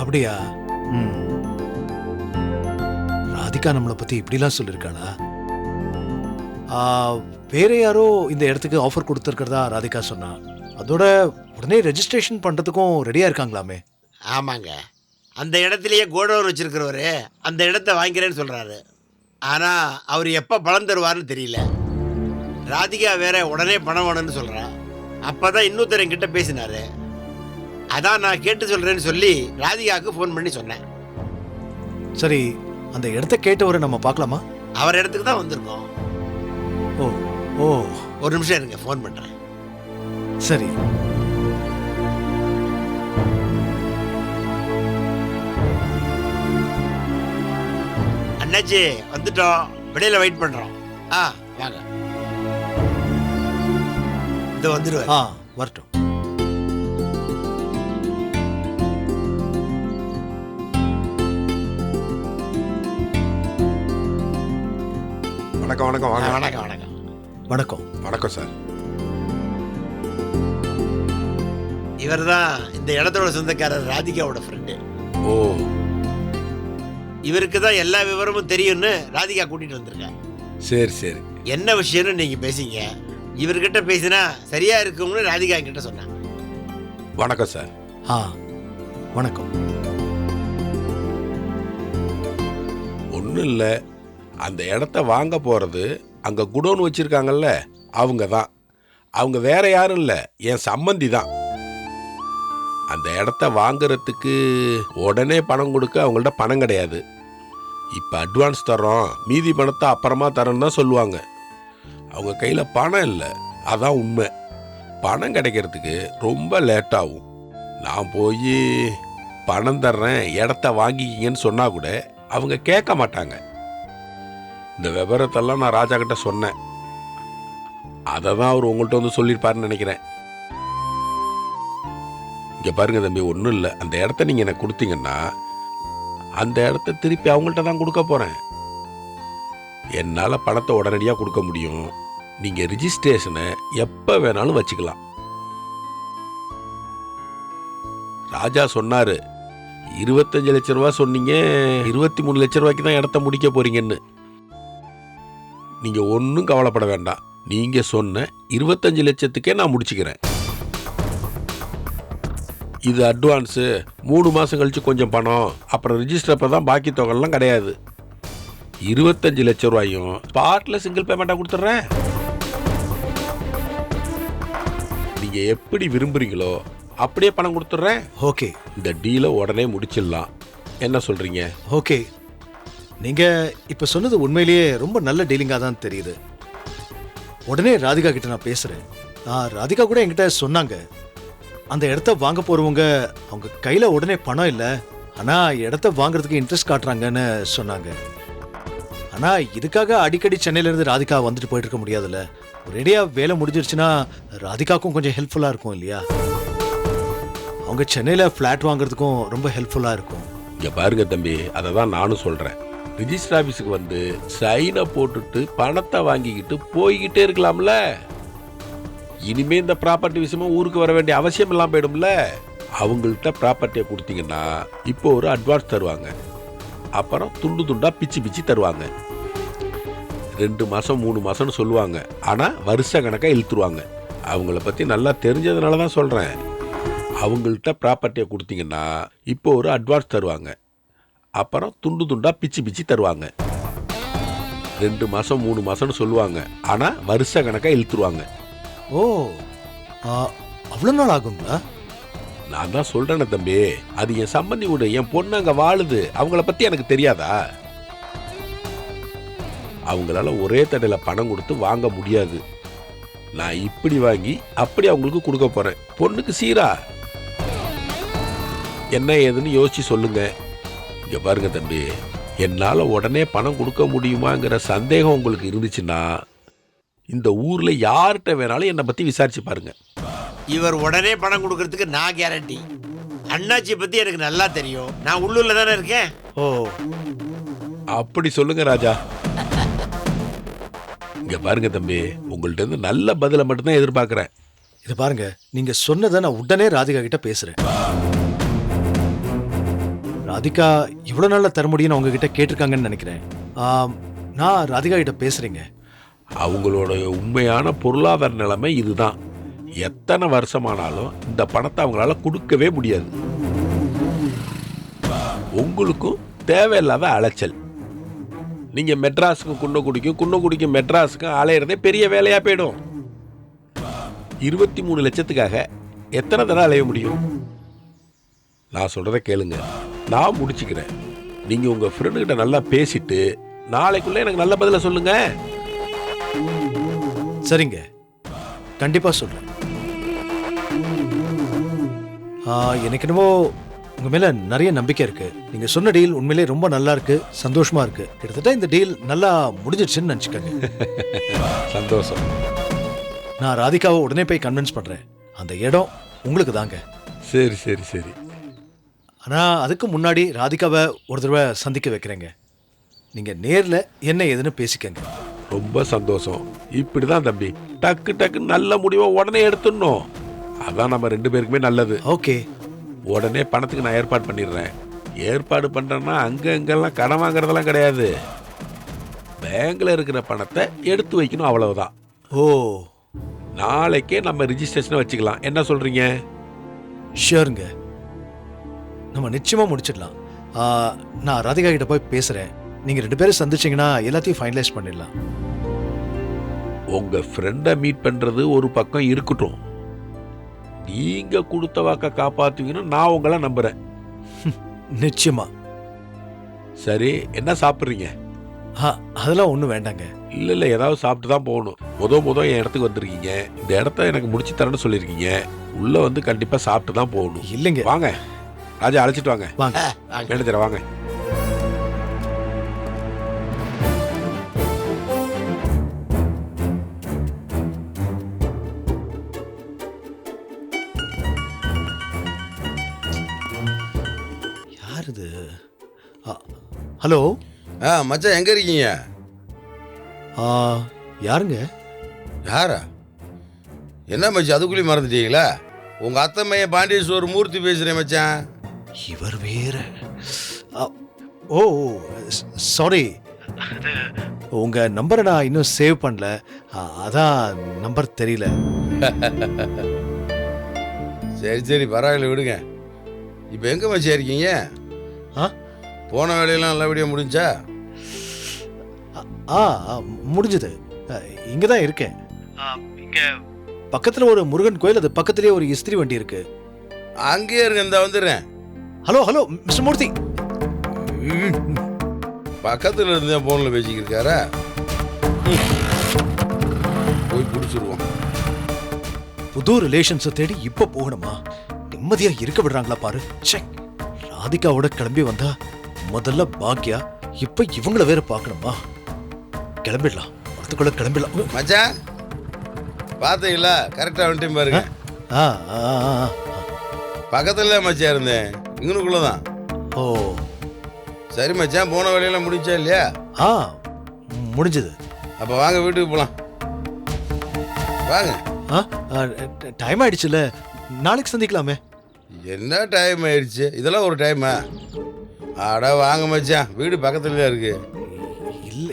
அப்படியா? ம். ராதிகா நம்மளை பத்தி இப்படிலாம் சொல்லியிருக்காளா? வேற யாரோ இந்த இடத்துக்கு ஆஃபர் கொடுத்துருக்கிறதா ராதிகா சொன்னா. அதோட உடனே ரெஜிஸ்ட்ரேஷன் பண்றதுக்கும் ரெடியா இருக்காங்களாமே. ஆமாங்க, அந்த இடத்துலையே கோடவுன் வச்சிருக்கிறவரு அந்த இடத்த வாங்கிக்கிறேன்னு சொல்கிறாரு. ஆனால் அவர் எப்போ பணம் தருவார்னு தெரியல. ராதிகா வேற உடனே பணம் வேணும்னு சொல்கிறா. அப்போ தான் இன்னொருத்தர் என்கிட்ட பேசினார். அதான் நான் கேட்டு சொல்கிறேன்னு சொல்லி ராதிகாவுக்கு ஃபோன் பண்ணி சொன்னேன். சரி, அந்த இடத்த கேட்டவரை நம்ம பார்க்கலாமா? அவர் இடத்துக்கு தான் வந்திருக்கோம். ஓ ஓ, ஒரு நிமிஷம் இருங்க, ஃபோன் பண்ணுறேன். சரி. அண்ணாச்சி வந்துட்டோம், வெளியில வெயிட் பண்றோம். வாங்க, இது வந்துடுவார். வரட்டும். வணக்கம் வணக்கம் வாங்க. வணக்கம் வணக்கம் வணக்கம். வணக்கம் சார். இவர் தான் இந்த இடத்தோட சொந்தக்காரர், ராதிகாவோட ஃப்ரெண்டு. ஓ, இவருக்கு தான் எல்லா விவரமும் தெரியும்னு ராதிகா கூட்டிட்டு வந்திருக்காங்க. சரி சரி. என்ன விஷயம்னு நீங்க பேசிங்க, இவர்கிட்ட பேசினா சரியா இருக்கும்னு ராதிகா கிட்ட சொன்னாங்க. வணக்கம் சார். வணக்கம். ஒன்றும் இல்லை, அந்த இடத்த வாங்க போகிறது அங்கே குடோன் வச்சுருக்காங்கல்ல, அவங்க தான். அவங்க வேற யாரும் இல்லை, என் சம்மந்தி தான். அந்த இடத்த வாங்குறதுக்கு உடனே பணம் கொடுக்க அவங்கள்ட்ட பணம் கிடையாது. இப்போ அட்வான்ஸ் தர்றோம், மீதி பணத்தை அப்புறமா தரேன்னு தான் சொல்லுவாங்க. அவங்க கையில் பணம் இல்லை, அதான் உண்மை. பணம் கிடைக்கிறதுக்கு ரொம்ப லேட்டாகும். நான் போய் பணம் தர்றேன், இடத்த வாங்கிக்கிங்கன்னு சொன்னால் கூட அவங்க கேட்க மாட்டாங்க. இந்த விவரத்தெல்லாம் நான் ராஜா கிட்ட சொன்னேன். அதை தான் அவர் உங்கள்கிட்ட வந்து சொல்லியிருப்பாருன்னு நினைக்கிறேன். இங்கே பாருங்க தம்பி, ஒன்றும் இல்லை, அந்த இடத்த நீங்கள் எனக்கு கொடுத்தீங்கன்னா அந்த இடத்த திருப்பி அவங்கள்ட்ட தான் கொடுக்க போகிறேன். என்னால் பணத்தை உடனடியாக கொடுக்க முடியும். நீங்கள் ரிஜிஸ்ட்ரேஷனை எப்போ வேணாலும் வச்சுக்கலாம். ராஜா சொன்னார், 25 லட்ச ரூபா சொன்னீங்க, 23 லட்ச ரூபாய்க்கு தான் இடத்த முடிக்க போறீங்கன்னு. நீங்கள் ஒன்றும் கவலைப்பட வேண்டாம். நீங்கள் சொன்ன 25 லட்சத்துக்கே நான் முடிச்சுக்கிறேன். இது அட்வான்ஸு, 3 மாதம் கழிச்சு கொஞ்சம் பணம், அப்புறம் ரிஜிஸ்டர் அப்போ தான் பாக்கி தொகைலாம் கிடையாது. 25 லட்ச ரூபாயும் ஸ்பாட்டில் சிங்கிள் பேமெண்ட்டாக கொடுத்துட்றேன். நீங்கள் எப்படி விரும்புகிறீங்களோ அப்படியே பணம் கொடுத்துட்றேன். ஓகே, இந்த டீலை உடனே முடிச்சிடலாம். என்ன சொல்கிறீங்க? ஓகே. நீங்கள் இப்போ சொன்னது உண்மையிலேயே ரொம்ப நல்ல டீலிங்காக தான் தெரியுது. உடனே ராதிகா கிட்ட நான் பேசுகிறேன். ராதிகா கூட என்கிட்ட சொன்னாங்க, அந்த இடத்த வாங்க போகிறவங்க அவங்க கையில் உடனே பணம் இல்லை, ஆனால் இடத்த வாங்குறதுக்கு இன்ட்ரெஸ்ட் காட்டுறாங்கன்னு சொன்னாங்க. ஆனால் இதுக்காக அடிக்கடி சென்னையிலேருந்து ராதிகா வந்துட்டு போயிட்டு இருக்க முடியாதுல்ல. ஒரேடியாக வேலை முடிஞ்சிருச்சுன்னா ராதிகாவுக்கும் கொஞ்சம் ஹெல்ப்ஃபுல்லாக இருக்கும் இல்லையா? அவங்க சென்னையில் ஃப்ளாட் வாங்குறதுக்கும் ரொம்ப ஹெல்ப்ஃபுல்லாக இருக்கும். இங்கே பாருங்க தம்பி, அதை தான் நானும் சொல்கிறேன். ரிஜிஸ்டர் ஆபீஸுக்கு வந்து சைனை போட்டுட்டு பணத்தை வாங்கிக்கிட்டு போய்கிட்டே இருக்கலாம்ல. இனிமே இந்த ப்ராப்பர்ட்டி விஷயமா ஊருக்கு வர வேண்டிய அவசியம் எல்லாம் போயிடும்ல. அவங்கள்ட்ட ப்ராப்பர்ட்டியை கொடுத்தீங்கன்னா இப்போ ஒரு அட்வான்ஸ் தருவாங்க, அப்புறம் துண்டு துண்டா பிச்சு பிச்சு தருவாங்க. 2 மாசம் 3 மாசம்னு சொல்லுவாங்க, ஆனா வருஷ கணக்கா இழுத்துருவாங்க. அவங்கள பத்தி நல்லா தெரிஞ்சதுனால தான் சொல்றேன். அவங்கள்ட்ட ப்ராப்பர்ட்டியை கொடுத்தீங்கன்னா இப்போ ஒரு அட்வான்ஸ் தருவாங்க, அப்புறம் துண்டு துண்டா பிச்சு பிச்சு தருவாங்க. 2 மாசம் 3 மாசம்னு சொல்லுவாங்க, ஆனா வருஷ கணக்கா இழுத்துருவாங்க. ஓ, அவ்வளோ நாள் ஆகுங்களா? நான் தான் சொல்றேனே தம்பி, அது என் சம்பந்தி வீடு, என் பொண்ணு அங்க வாழுது. அவங்கள பத்தி எனக்கு தெரியாதா? அவங்களால ஒரே தடையில பணம் கொடுத்து வாங்க முடியாது. நான் இப்படி வாங்கி அப்படி அவங்களுக்கு கொடுக்க போறேன். பொண்ணுக்கு சீரா என்ன ஏதுன்னு யோசிச்சு சொல்லுங்க. இங்க பாருங்க தம்பி, என்னால உடனே பணம் கொடுக்க முடியுமாங்கிற சந்தேகம் உங்களுக்கு இருந்துச்சுன்னா இந்த ஊர்ல யார்கிட்ட வேணாலும் என்னை பத்தி விசாரிச்சு பாருங்க. இவர் உடனே பணம் கொடுக்கறதுக்கு நான் கேரண்டி. அண்ணாச்சியை பத்தி எனக்கு நல்லா தெரியும். நான் உள்ளூர்ல தானே இருக்கேன். ஓ, அப்படி சொல்லுங்க ராஜா. இங்க பாருங்க தம்பி, உங்கள்ட்ட இருந்து நல்ல பதிலை மட்டும்தான் எதிர்பார்க்கிறேன். இது பாருங்க, நீங்க சொன்னதை நான் உடனே ராதிகா கிட்ட பேசுறேன். ராதிகா இவ்வளவு நாள்ல தர முடியும்னு உங்ககிட்ட கேட்டிருக்காங்கன்னு நினைக்கிறேன். நான் ராதிகா கிட்ட பேசுறேங்க. அவங்களோட உண்மையான பொருளாதார நிலைமை இதுதான். எத்தனை வருஷமானாலும் இந்த பணத்தை அவங்களால கொடுக்கவே முடியாது. உங்களுக்கும் தேவையில்லாத அலைச்சல். நீங்க மெட்ராஸுக்கும் குன்னக்குடிக்கும் மெட்ராஸுக்கும் அலையிறதே பெரிய வேலையா போயிடும். 23 லட்சத்துக்காக எத்தனை தடவை அலைய முடியும்? நான் சொல்றதை கேளுங்க, நான் முடிச்சுக்கிறேன். நீங்க உங்க ஃப்ரெண்டு கிட்ட நல்லா பேசிட்டு நாளைக்குள்ள எனக்கு நல்ல பதில சொல்லுங்க. சரிங்க, கண்டிப்பா சொல்றேன். எனக்கு என்னமோ உங்க மேல நிறைய நம்பிக்கை இருக்கு. நீங்க சொன்ன டீல் உண்மையிலே ரொம்ப நல்லா இருக்கு, சந்தோஷமா இருக்கு. கிட்டத்தட்ட இந்த டீல் நல்லா முடிஞ்சிடுச்சுன்னு நினைச்சுக்கங்க. சந்தோஷம். நான் ராதிகாவை உடனே போய் கன்வின்ஸ் பண்றேன். அந்த இடம் உங்களுக்கு தாங்க. சரி சரி சரி. ஆனா அதுக்கு முன்னாடி ராதிகாவை ஒரு தடவை சந்திக்க வைக்கிறேங்க. நீங்க நேர்ல என்ன ஏதுன்னு பேசிக்கங்க. ரொம்ப சந்தோஷம். இப்படிதான் தம்பி, டக்கு டக்கு நல்ல முடிவை உடனே எடுத்துடணும். அதான் நம்ம 2 பேருக்குமே நல்லது. ஓகே, உடனே பணத்துக்கு நான் ஏற்பாடு பண்ணிடுறேன். ஏற்பாடு பண்றேன்னா அங்கெல்லாம் கடன் வாங்குறதெல்லாம் கிடையாது. பேங்க்ல இருக்கிற பணத்தை எடுத்து வைக்கணும், அவ்வளவுதான். ஓ, நாளைக்கே நம்ம ரிஜிஸ்ட்ரேஷனை வச்சுக்கலாம். என்ன சொல்றீங்க? ஷியோருங்க, நம்ம நிச்சயமா முடிச்சிடலாம். நான் ராதிகா கிட்ட போய் பேசுறேன். நீங்க 2 பேரும் சந்திச்சீங்கன்னா எல்லாத்தையும் ஃபைனலைஸ் பண்ணிடலாம். உங்க ஃப்ரெண்டை மீட் பண்றது ஒரு பக்கம் இருக்கட்டும், நீங்க கொடுத்த வாக்க காப்பாத்துவீங்கன்னு நான் உங்களை நம்புறேன். நிச்சயமா. சரி, என்ன சாப்பிட்றீங்க? அதெல்லாம் ஒன்றும் வேண்டாங்க. இல்ல ஏதாவது சாப்பிட்டு தான் போகணும். முத என் இடத்துக்கு வந்திருக்கீங்க, இந்த இடத்த எனக்கு முடிச்சு தரேன்னு சொல்லியிருக்கீங்க. உள்ள வந்து கண்டிப்பா சாப்பிட்டு தான் போகணும். இல்லைங்க. வாங்க ராஜா, அழைச்சிட்டு வாங்க. வாங்க மேனேஜர் வாங்க. யார் இது? ஹலோ. மச்சான் எங்க இருக்கீங்க? யாருங்க? யாரா? என்ன மச்சான் அதுக்குள்ளேயும் மறந்துட்டீங்களா? உங்க அத்தை மைய பாண்டியேஸ்வர் மூர்த்தி பேசுறேன் மச்சான். இவர் வேற. ஓ சாரி, உங்க நம்பரை நான் இன்னும் சேவ் பண்ணல, அதான் நம்பர் தெரியல. சரி பரவாயில்ல விடுங்க. இப்போ எங்க மச்சான் இருக்கீங்க? போன வேலையெல்லாம் நல்லபடியா முடிஞ்சா? முடிஞ்சது. இங்க தான் இருக்கேன். இங்க பக்கத்துல ஒரு முருகன் கோயில், அது பக்கத்துலயே ஒரு இஸ்திரி வண்டி இருக்கு. அங்கேயே இருங்க, இந்த வந்துடுறேன். ஹலோ மிஸ்டர் மூர்த்தி. பக்கத்துல இருந்தே போன்ல பேசிக்கிட்டு இருக்காரா? போய் பிடிச்சிருவோம். புது ரிலேஷன்ஸை தேடி இப்ப போகணுமா? நிம்மதியா இருக்க விடுறாங்களா பாரு. செக். ராதிகாவோட கிளம்பி வந்தா முதல்ல பாக்யா, இப்ப இவங்கள வேற பார்க்கணுமா? கிளம்பிடலாம், வரத்துக்குள்ள கிளம்பிடலாம். மச்சான் பாத்தீங்களா? கரெக்டா வந்துட்டேன் பாருங்க. பக்கத்துல மச்சான் இருந்தேன், இங்கனுக்குள்ளதான். ஓ சரி மச்சான், போன வேலையெல்லாம் முடிச்சா இல்லையா? ஆ முடிஞ்சது. அப்போ வாங்க வீட்டுக்கு போகலாம். வாங்க. டைம் ஆயிடுச்சுல, நாளைக்கு சந்திக்கலாமே. என்ன டைம் ஆயிடுச்சு, இதெல்லாம் ஒரு டைமா? அட வாங்க மச்சான், வீடு பக்கத்துல தான் இருக்கு.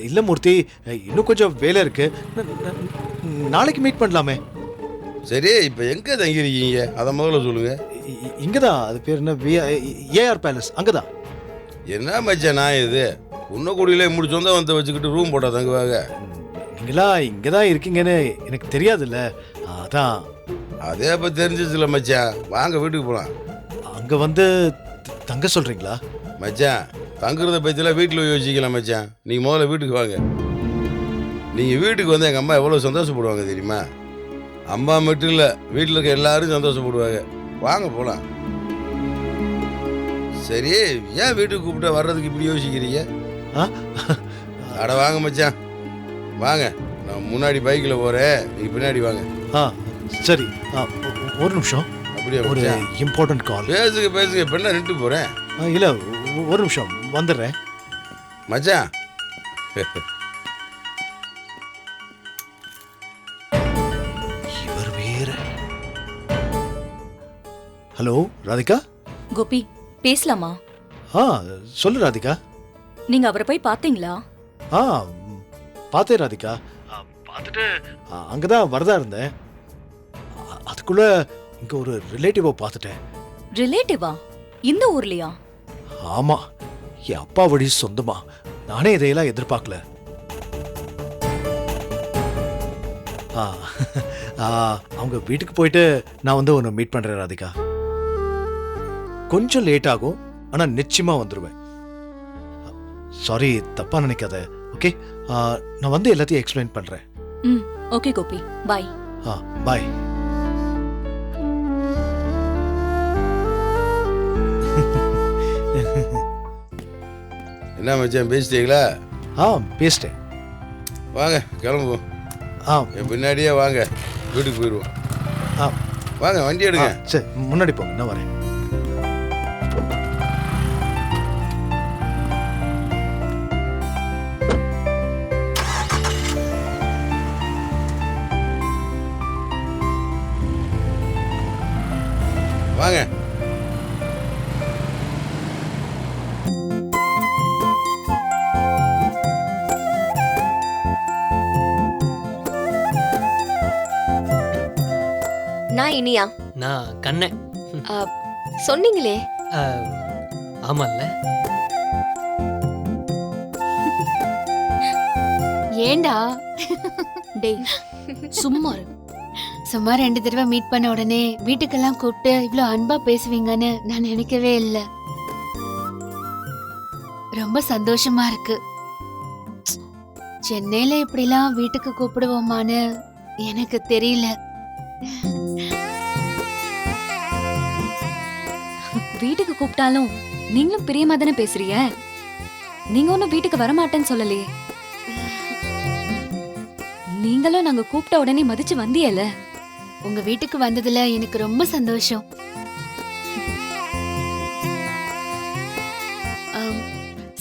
இல்ல மூர்த்தி, இன்னும் கொஞ்சம் வேலை இருக்கு. நாளைக்கு மீட் பண்ணலாமே. சரி, இப்போ எங்கே தங்கியிருக்கீங்க அதை முதல்ல சொல்லுங்க. இங்கதான். அது பேர் என்ன, ஏஆர் பேலஸ், அங்கதான். என்ன மச்சான் நான் இது குன்னக்குடியில இப்படி சொந்த வந்து வச்சுக்கிட்டு ரூம் போட்டா தங்குவாங்க? நீங்களா இங்கதான் இருக்கீங்கன்னு எனக்கு தெரியாதுல்ல, அதான். அதே அப்போ தெரிஞ்சிச்சுல மச்சான், வாங்க வீட்டுக்கு போகலாம். அங்க வந்து தங்க சொல்றீங்களா? மச்சான், தங்குறத பற்றிலாம் வீட்டில் யோசிக்கலாம் மச்சான். நீங்கள் முதல்ல வீட்டுக்கு வாங்க. நீங்கள் வீட்டுக்கு வந்து எங்கள் அம்மா எவ்வளோ சந்தோஷப்படுவாங்க தெரியுமா? அம்மா மட்டும் இல்லை, வீட்டில் இருக்க எல்லாரும் சந்தோஷப்படுவாங்க. வாங்க போகலாம். சரி, ஏன் வீட்டுக்கு கூப்பிட்டா வர்றதுக்கு இப்படி யோசிக்கிறீங்க? அட வாங்க மச்சான், வாங்க. நான் முன்னாடி பைக்கில் போகிறேன், நீங்கள் பின்னாடி வாங்க. சரி, ஒரு நிமிஷம். அப்படியே ஒரு இம்பார்ட்டன்ட் கால். பேசுங்க இப்போ என்ன நின்று போகிறேன்? இல்லை, ஒரு நிமிஷம் வந்துடுறேன் மச்சான். இவர் வேற. ஹலோ ராதிகா. கோபி, பேசலாமா? சொல்லு ராதிகா. நீங்க அவரை போய் பாத்தீங்களா? பார்த்தேன் ராதிகா. பார்த்துட்டு அங்கதான் வரதா இருந்தேன். அதுக்குள்ள இங்க ஒரு ரிலேட்டிவா பார்த்துட்டேன். ரிலேட்டிவா? இந்த ஊர்லயா? ஆமா, என் அப்பா வழி சொந்தமா. நானே இதையெல்லாம் எதிர்பார்க்கல. அவங்க வீட்டுக்கு போயிட்டு நான் வந்து உன்னை மீட் பண்றேன் ராதிகா. கொஞ்சம் லேட் ஆகும், ஆனா நிச்சயமா வந்துருவேன். சாரி, தப்பா நினைக்காத. ஓகே, நான் வந்து எல்லாத்தையும் எக்ஸ்பிளைன் பண்றேன். ஓகே கோபி, பாய். பாய். என்ன மச்சான், பேசிட்டீங்களா? பேசிட்டேன். வாங்க கிளம்புவோம். என் பின்னாடியே வாங்க, வீட்டுக்கு போயிடுவோம். வாங்க, வண்டி எடுங்க. சரி, முன்னாடி போங்க, நான் வரேன். வாங்க. நான் இனியா? நான் கண்ணன். சொன்னீங்களே. ஆமால்ல. ஏண்டா டேய் சும்மா இரு. சும்மா 2 தடவை மீட் பண்ண உடனே வீட்டுக்கெல்லாம் கூப்பிட்டு இவ்ளோ அன்பா பேசுவீங்கன்னு நான் நினைக்கவே இல்லை. ரொம்ப சந்தோஷமா இருக்கு. சென்னையில இப்படிலாம் வீட்டுக்கு கூப்பிடுவோமான்னு எனக்கு தெரியல. வீட்டுக்கு கூப்பிட்டாலும் நீங்களும் பிரியமா தானே பேசுறீங்க. நீங்க ஒன்னும் வீட்டுக்கு வரமாட்டேன்னு சொல்லலையே. நீங்களும் நாங்க கூப்பிட்ட உடனே மதிச்சு வந்தியல. உங்க வீட்டுக்கு வந்ததுல எனக்கு ரொம்ப சந்தோஷம்.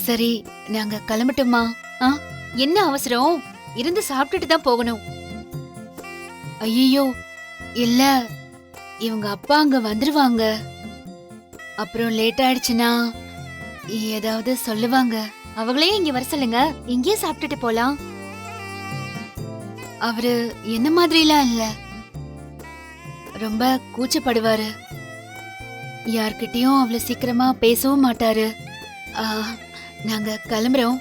சரி, நாங்க கிளம்பட்டுமா? என்ன அவசரம்? இருந்து சாப்பிட்டுட்டு தான் போகணும். ஐயோ இல்ல, இவங்க அப்பா அங்க வந்துருவாங்க. அப்புறம் லேட் ஆயிடுச்சுன்னா ஏதாவது சொல்லுவாங்க. அவங்களே இங்க வர சொல்லுங்க, இங்கேயே சாப்பிட்டுட்டு போலாம். அவரு என்ன மாதிரிலாம் இல்ல, ரொம்ப கூச்சப்படுவாரு. யார்கிட்டயும் அவ்வளவு சீக்கிரமா பேசவும் மாட்டாரு. நாங்க கிளம்புறோம்.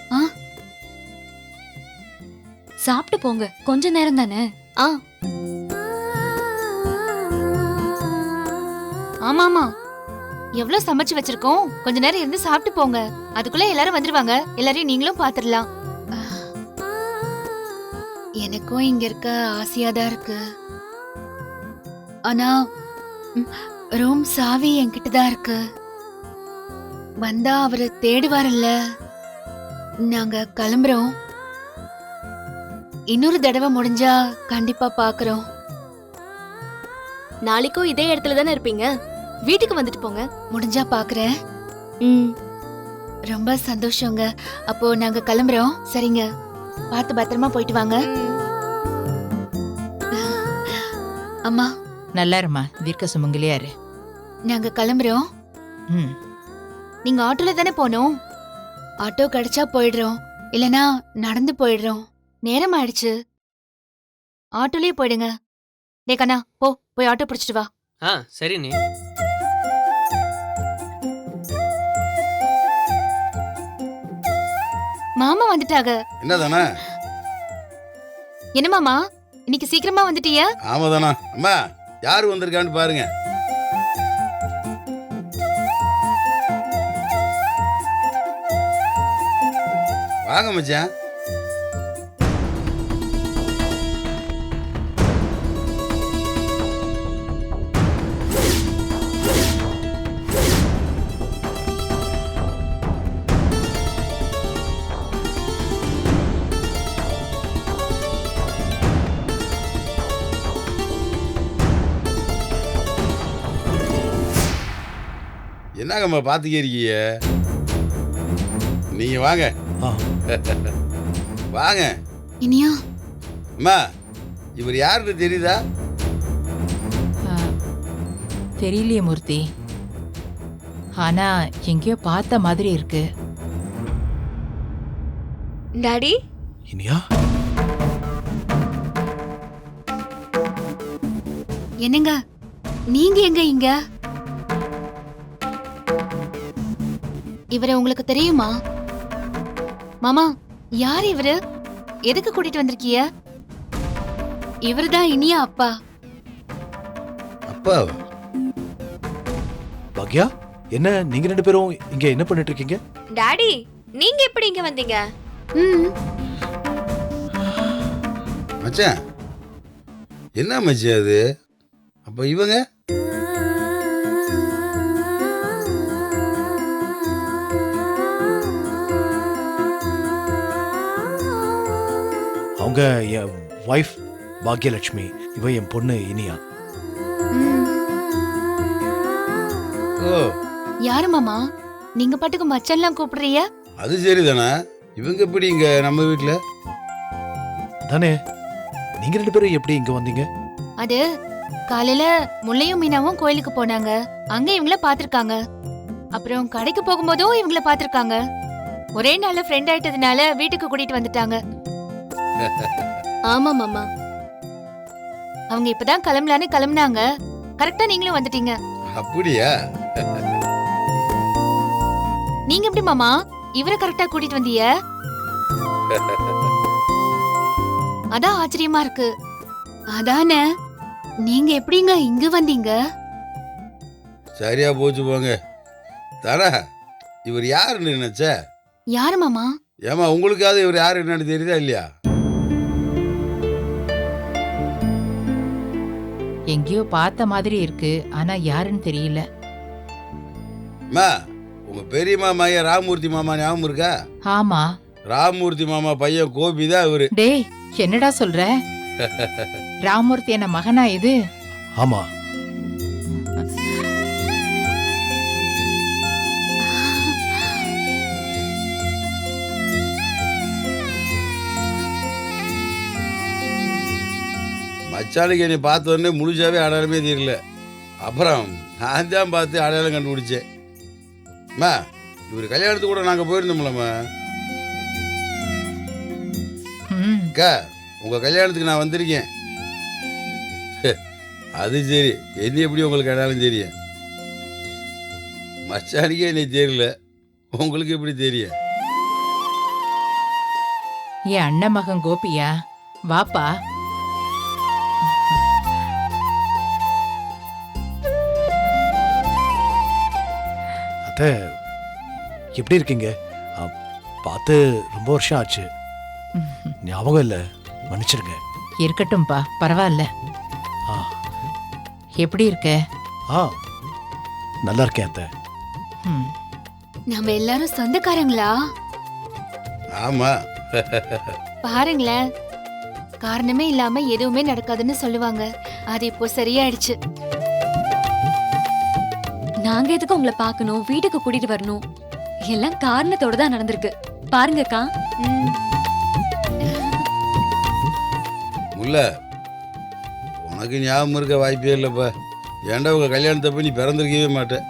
சாப்பிட்டு போங்க, கொஞ்ச நேரம் தானே. ஆமாமா, எவ்வளவு சமைச்சு வச்சிருக்கோம், கொஞ்ச நேரம் இருந்து சாப்பிட்டு போங்க. அதுக்குள்ள எல்லாரும் வந்துருவாங்க, எல்லாரையும் நீங்களும் பாத்துடலாம். எனக்கும் இங்க இருக்க ஆசையாதான் இருக்கு. ஆனா ரூம் சாவி என்கிட்டதான் இருக்கு. வந்தா அவரு தேடுவாருல்ல. நாங்க கிளம்புறோம். இன்னொரு தடவை முடிஞ்சா கண்டிப்பா பாக்குறோம். நாளைக்கும் இதே இடத்துல தானே இருப்பீங்க, வீட்டுக்கு வந்துட்டு போங்க. முடிஞ்சா பாக்குறேன். ரொம்ப சந்தோஷங்க. அப்போ நாங்க கிளம்புறோம். சரிங்க, பார்த்து பத்திரமா போயிட்டு வாங்க. அம்மா, நல்லா இருமா, தீர்க்க சுமங்கலியா இரு. நாங்க கிளம்புறோம். ம். நீங்க ஆட்டோல தானே போனோம்? ஆட்டோ கிடைச்சா போயிடுறோம், இல்லனா நடந்து போயிடுறோம். நேரம் ஆயிடுச்சு. ஆட்டோலயே போயிடுங்க. டே கண்ணா, போய் ஆட்டோ பிடிச்சிட்டு வா. ஆ சரி நீ. மாமா வந்துட்டாங்க. என்னதானா? என்ன மாமா, இன்னைக்கு சீக்கிரமா வந்துட்டியா? ஆமாதானா. அம்மா, யார் வந்திருக்கான்னு பாருங்க. வாங்க மச்சான். என்னங்கம்மா பார்த்துக்கே இருக்கீங்க? நீங்க வாங்க. ஆ. வாங்க. இனியா, அம்மா, இவர் யாருன்னு தெரியுதா? ஆ, தெரியலையே மூர்த்தி, ஆனா எங்கேயோ பார்த்த மாதிரி இருக்கு. டாடி, இனியா, என்னங்க நீங்க எங்க இங்க? இவரை உங்களுக்கு தெரியுமா? மாமா, யார் இவரு? எதுக்கு கூட்டிட்டு வந்திருக்கீங்க? இவருதான் இனியா அப்பா. அப்பா, பாக்யா, என்ன நீங்க 2 பேரும் இங்க என்ன பண்ணிட்டு இருக்கீங்க? டாடி, நீங்க எப்படி இங்க வந்தீங்க? ம், மச்சான், என்ன மச்சான் அது? அப்ப இவங்க? அவங்க என் வைஃப் பாக்யலட்சுமி, இவ என் பொண்ணு இனியா. ம். ஓ, யாரு மாமா, நீங்க பாட்டுக்கு மச்சான்லாம் கூப்பிடுறீங்க? அது சரிதானா. இவங்க எப்படி இங்க நம்ம வீட்டுல? தானே, நீங்க 2 பேரும் எப்படி இங்க வந்தீங்க? அது காலையில முல்லையும் மீனாவும் கோயிலுக்கு போனாங்க. அங்க இவங்கள பாத்திருக்காங்க. அப்புறம் கடைக்கு போகும்போதும் இவங்கள பாத்திருக்காங்க. ஒரே நாள்ல ஃப்ரெண்ட் ஆயிட்டதுனால வீட்டுக்கு கூட்டிட்டு வந்துட்டாங்க. ஆமா மாமா. அவங்க இப்பதான் கிளம்புனாங்க. கரெக்டா நீங்களும் வந்துட்டீங்க. அப்படியா? நீங்க எப்படி மாமா இவரை கரெக்டா கூட்டிட்டு வந்தீங்க? அதான் ஆச்சரியமா இருக்கு. அதானே, நீங்க எப்படிங்க இங்க வந்தீங்க? சரியா போச்சு போங்க. தானா, இவர் யாருன்னு நினைச்ச? யாரு மாமா? ஏமா, உங்களுக்காவது இவர் யாரு என்னன்னு தெரியுதா இல்லையா? எங்கேயோ பார்த்த மாதிரி இருக்கு, ஆனா யாருன்னு தெரியல. அம்மா, உங்க பெரியம்மா மைய ராமூர்த்தி மாமா ஞாபகம் இருக்கா? ஆமா. ராமூர்த்தி மாமா பையன் கோபி தான் இவரு. டேய், என்னடா சொல்ற? ராமூர்த்தி என்ன மகனா இது? ஆமா. மச்சானுக்கு என்னை பார்த்த உடனே முழுசாவே அடையாளமே தெரியல. அப்புறம் நான் தான் பார்த்து அடையாளம் கண்டுபிடிச்சேன். அம்மா, இவர் கல்யாணத்துக்கு கூட நாங்கள் போயிருந்தோம்லம்மா. ம். அக்கா, உங்க கல்யாணத்துக்கு நான் வந்திருக்கேன். அது சரி, என்ன எப்படி உங்களுக்கு அடையாளம் தெரியும்? மச்சானுக்கே என்னை தெரியல, உங்களுக்கு எப்படி தெரியும்? என் அண்ணன் மகன் கோபியா? வாப்பா. அத்தை, எப்படி இருக்கீங்க? பார்த்து ரொம்ப வருஷம் ஆச்சு. ஞாபகம் இல்ல, மன்னிச்சிருங்க. இருக்கட்டும்பா, பரவாயில்ல. ஆ. எப்படி இருக்க? ஆ, நல்லா இருக்கேன் அத்தை. ம். நம்ம எல்லாரும் சொந்தக்காரங்களா? ஆமா. பாருங்களேன், காரணமே இல்லாம எதுவுமே நடக்காதுன்னு சொல்லுவாங்க. அது இப்போ சரியாயிடுச்சு. நாங்க எதுக்கு உங்களை பார்க்கணும், வீட்டுக்கு கூட்டிட்டு வரணும்? எல்லாம் காரணத்தோட தான் நடந்திருக்கு. பாருங்கக்கா. முல்ல, உனக்கு ஞாபகம் இருக்க வாய்ப்பே இல்லைப்பா. ஏன்டா உங்க கல்யாணத்தப்ப நீ பிறந்திருக்கவே மாட்டேன்.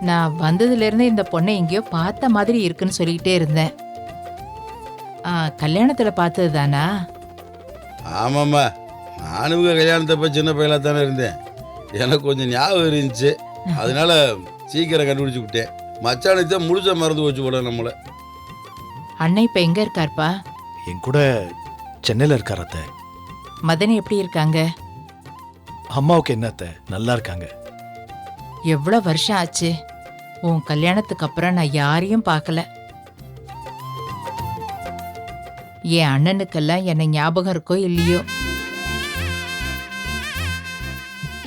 நான் வந்ததுல இருந்து இந்த பொண்ணை எங்கேயோ பார்த்த மாதிரி இருக்குன்னு சொல்லிக்கிட்டே இருந்தேன். கல்யாணத்துல பார்த்தது தானா? ஆமாம்மா, நானும் உங்க கல்யாணத்தப்ப சின்ன பையலாக தானே இருந்தேன். எனக்கு கொஞ்சம் ஞாபகம் இருந்துச்சு, அதனால சீக்கிரம் கண்டுபிடிச்சு விட்டேன். மச்சானத்தை முழுச மறந்து வச்சு போட நம்மளை. அண்ணன் இப்ப எங்க இருக்காருப்பா? என் கூட சென்னையில் இருக்கார் அத்தை. மதனி எப்படி இருக்காங்க? அம்மாவுக்கு என்ன அத்தை, நல்லா இருக்காங்க. எவ்வளவு வருஷம் ஆச்சு? உன் கல்யாணத்துக்கு அப்புறம் நான் யாரையும் பார்க்கல. என் அண்ணனுக்கெல்லாம் என்ன ஞாபகம் இருக்கோ இல்லையோ.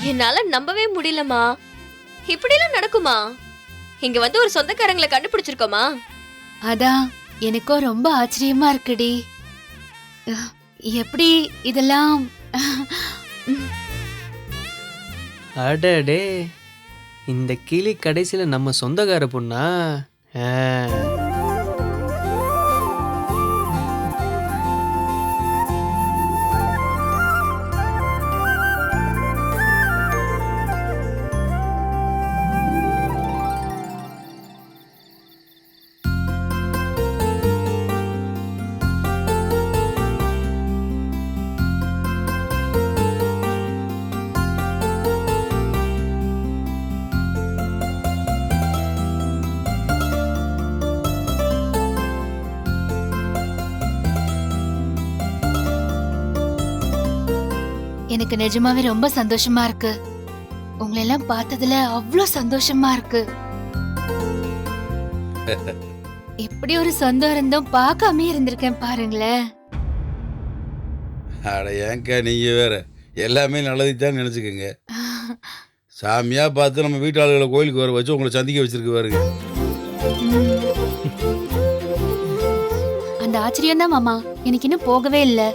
என்னால நம்பவே முடியலமா. இப்படிலாம் நடக்குமா? இங்க வந்து ஒரு சொந்தக்காரங்களை கண்டுபிடிச்சிருக்கோமா? அதான் எனக்கும் ரொம்ப ஆச்சரியமா இருக்குடி. எப்படி இதெல்லாம்? அடடே, இந்த கிளி கடைசியில நம்ம சொந்தக்கார பொண்ணா? எனக்கு நிஜமாவே ரொம்ப சந்தோஷமா இருக்கு. உங்களை எல்லாம் பார்த்ததுல அவ்வளோ சந்தோஷமா இருக்கு. இப்படி ஒரு சொந்தம் இருந்தும் பார்க்காம இருந்திருக்கேன் பாருங்களேன். அட ஏங்கா நீங்க வேற, எல்லாமே நல்லதுதான் நினைச்சுக்கோங்க. சாமியா பார்த்து நம்ம வீட்டு ஆளுகளை கோயிலுக்கு வர வச்சு உங்களை சந்திக்க வச்சிருக்கு பாருங்க. அந்த ஆச்சரியம் தான் மாமா எனக்கு இன்னும் போகவே இல்லை.